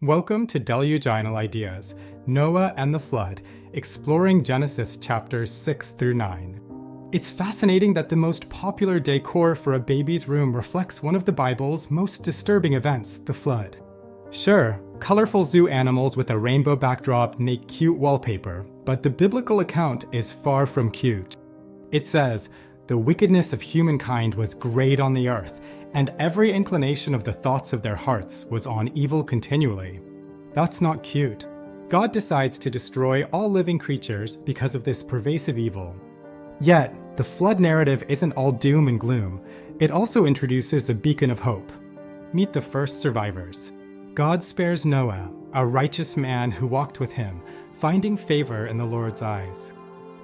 Welcome to Deluginal Ideas, Noah and the Flood, exploring Genesis chapters 6 through 9. It's fascinating that the most popular decor for a baby's room reflects one of the Bible's most disturbing events, the flood. Sure, colorful zoo animals with a rainbow backdrop make cute wallpaper, but the biblical account is far from cute. It says, "The wickedness of humankind was great on the earth, and every inclination of the thoughts of their hearts was on evil continually." That's not cute. God decides to destroy all living creatures because of this pervasive evil. Yet, the flood narrative isn't all doom and gloom. It also introduces a beacon of hope. Meet the first survivors. God spares Noah, a righteous man who walked with him, finding favor in the Lord's eyes.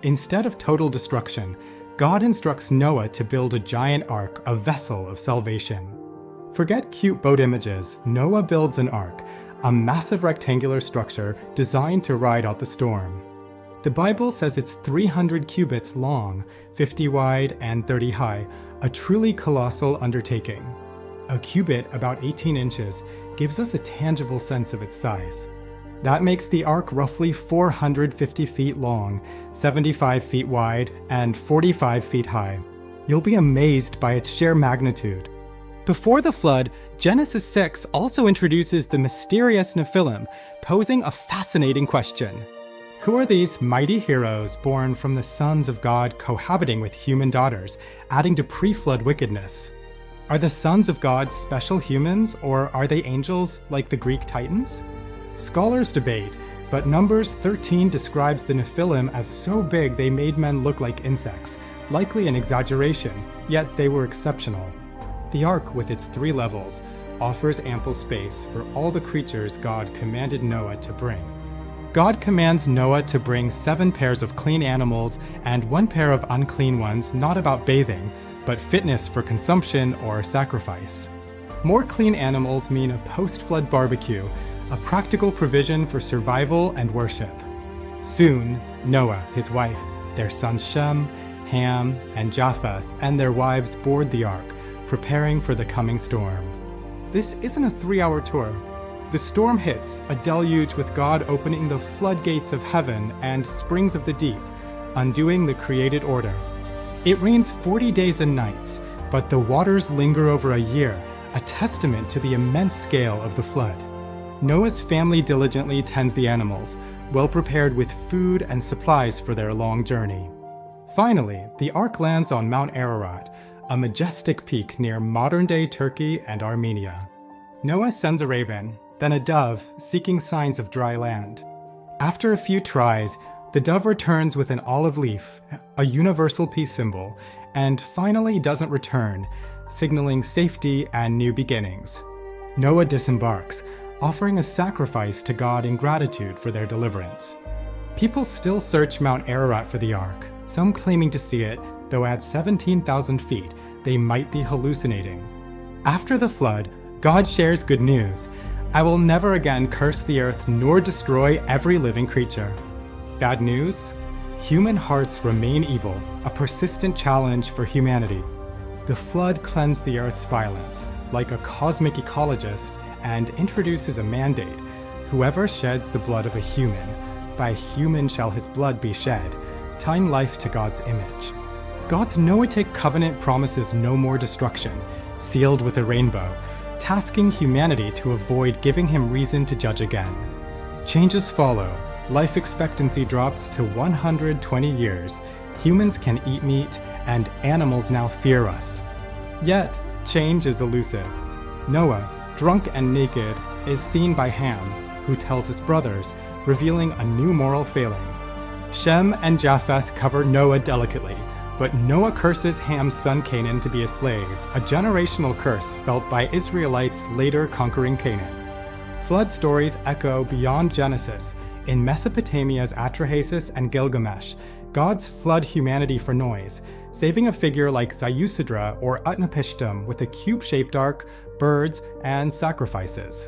Instead of total destruction, God instructs Noah to build a giant ark, a vessel of salvation. Forget cute boat images. Noah builds an ark, a massive rectangular structure designed to ride out the storm. The Bible says it's 300 cubits long, 50 wide, and 30 high, a truly colossal undertaking. A cubit, about 18 inches, gives us a tangible sense of its size. That makes the ark roughly 450 feet long, 75 feet wide, and 45 feet high. You'll be amazed by its sheer magnitude. Before the flood, Genesis 6 also introduces the mysterious Nephilim, posing a fascinating question. Who are these mighty heroes born from the sons of God cohabiting with human daughters, adding to pre-flood wickedness? Are the sons of God special humans, or are they angels like the Greek Titans? Scholars debate, but Numbers 13 describes the Nephilim as so big they made men look like insects, likely an exaggeration, yet they were exceptional. The ark, with its 3 levels, offers ample space for all the creatures God commanded Noah to bring. God commands Noah to bring 7 pairs of clean animals and 1 pair of unclean ones, not about bathing, but fitness for consumption or sacrifice. More clean animals mean a post-flood barbecue, a practical provision for survival and worship. Soon, Noah, his wife, their sons Shem, Ham, and Japheth, and their wives board the ark, preparing for the coming storm. This isn't a 3-hour tour. The storm hits, a deluge with God opening the floodgates of heaven and springs of the deep, undoing the created order. It rains 40 days and nights, but the waters linger over a year, a testament to the immense scale of the flood. Noah's family diligently tends the animals, well prepared with food and supplies for their long journey. Finally, the ark lands on Mount Ararat, a majestic peak near modern-day Turkey and Armenia. Noah sends a raven, then a dove, seeking signs of dry land. After a few tries, the dove returns with an olive leaf, a universal peace symbol, and finally doesn't return, signaling safety and new beginnings. Noah disembarks, offering a sacrifice to God in gratitude for their deliverance. People still search Mount Ararat for the ark, some claiming to see it, though at 17,000 feet, they might be hallucinating. After the flood, God shares good news. "I will never again curse the earth nor destroy every living creature." Bad news? Human hearts remain evil, a persistent challenge for humanity. The flood cleansed the earth's violence, like a cosmic ecologist, and introduces a mandate: whoever sheds the blood of a human, by human shall his blood be shed, tying life to God's image. God's Noahic covenant promises no more destruction, sealed with a rainbow, tasking humanity to avoid giving him reason to judge again. Changes follow. Life expectancy drops to 120 years. Humans can eat meat, and animals now fear us. Yet, change is elusive. Noah, drunk and naked, is seen by Ham, who tells his brothers, revealing a new moral failing. Shem and Japheth cover Noah delicately, but Noah curses Ham's son Canaan to be a slave, a generational curse felt by Israelites later conquering Canaan. Flood stories echo beyond Genesis. In Mesopotamia's Atrahasis and Gilgamesh, gods flood humanity for noise, saving a figure like Ziusidra or Utnapishtim with a cube-shaped ark, birds, and sacrifices.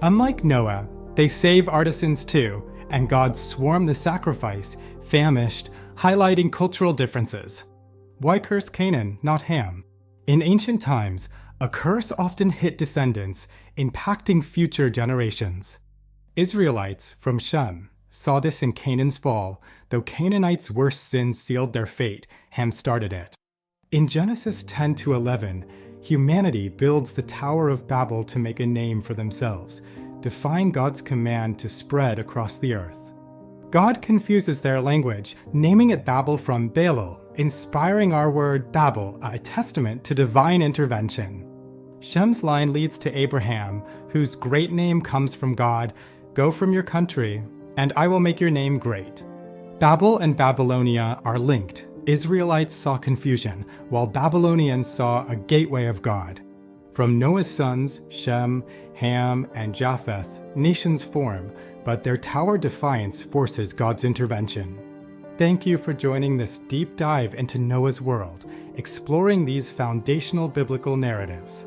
Unlike Noah, they save artisans too, and gods swarm the sacrifice, famished, highlighting cultural differences. Why curse Canaan, not Ham? In ancient times, A curse often hit descendants, impacting future generations. Israelites from Shem saw this in Canaan's fall, though Canaanites' worst sins sealed their fate, Ham started it. In Genesis 10-11, humanity builds the Tower of Babel to make a name for themselves, defying God's command to spread across the earth. God confuses their language, naming it Babel from Babel, inspiring our word Babel, a testament to divine intervention. Shem's line leads to Abraham, whose great name comes from God, "Go from your country, and I will make your name great." Babel and Babylonia are linked. Israelites saw confusion, while Babylonians saw a gateway of God. From Noah's sons, Shem, Ham, and Japheth, nations form, but their tower defiance forces God's intervention. Thank you for joining this deep dive into Noah's world, exploring these foundational biblical narratives.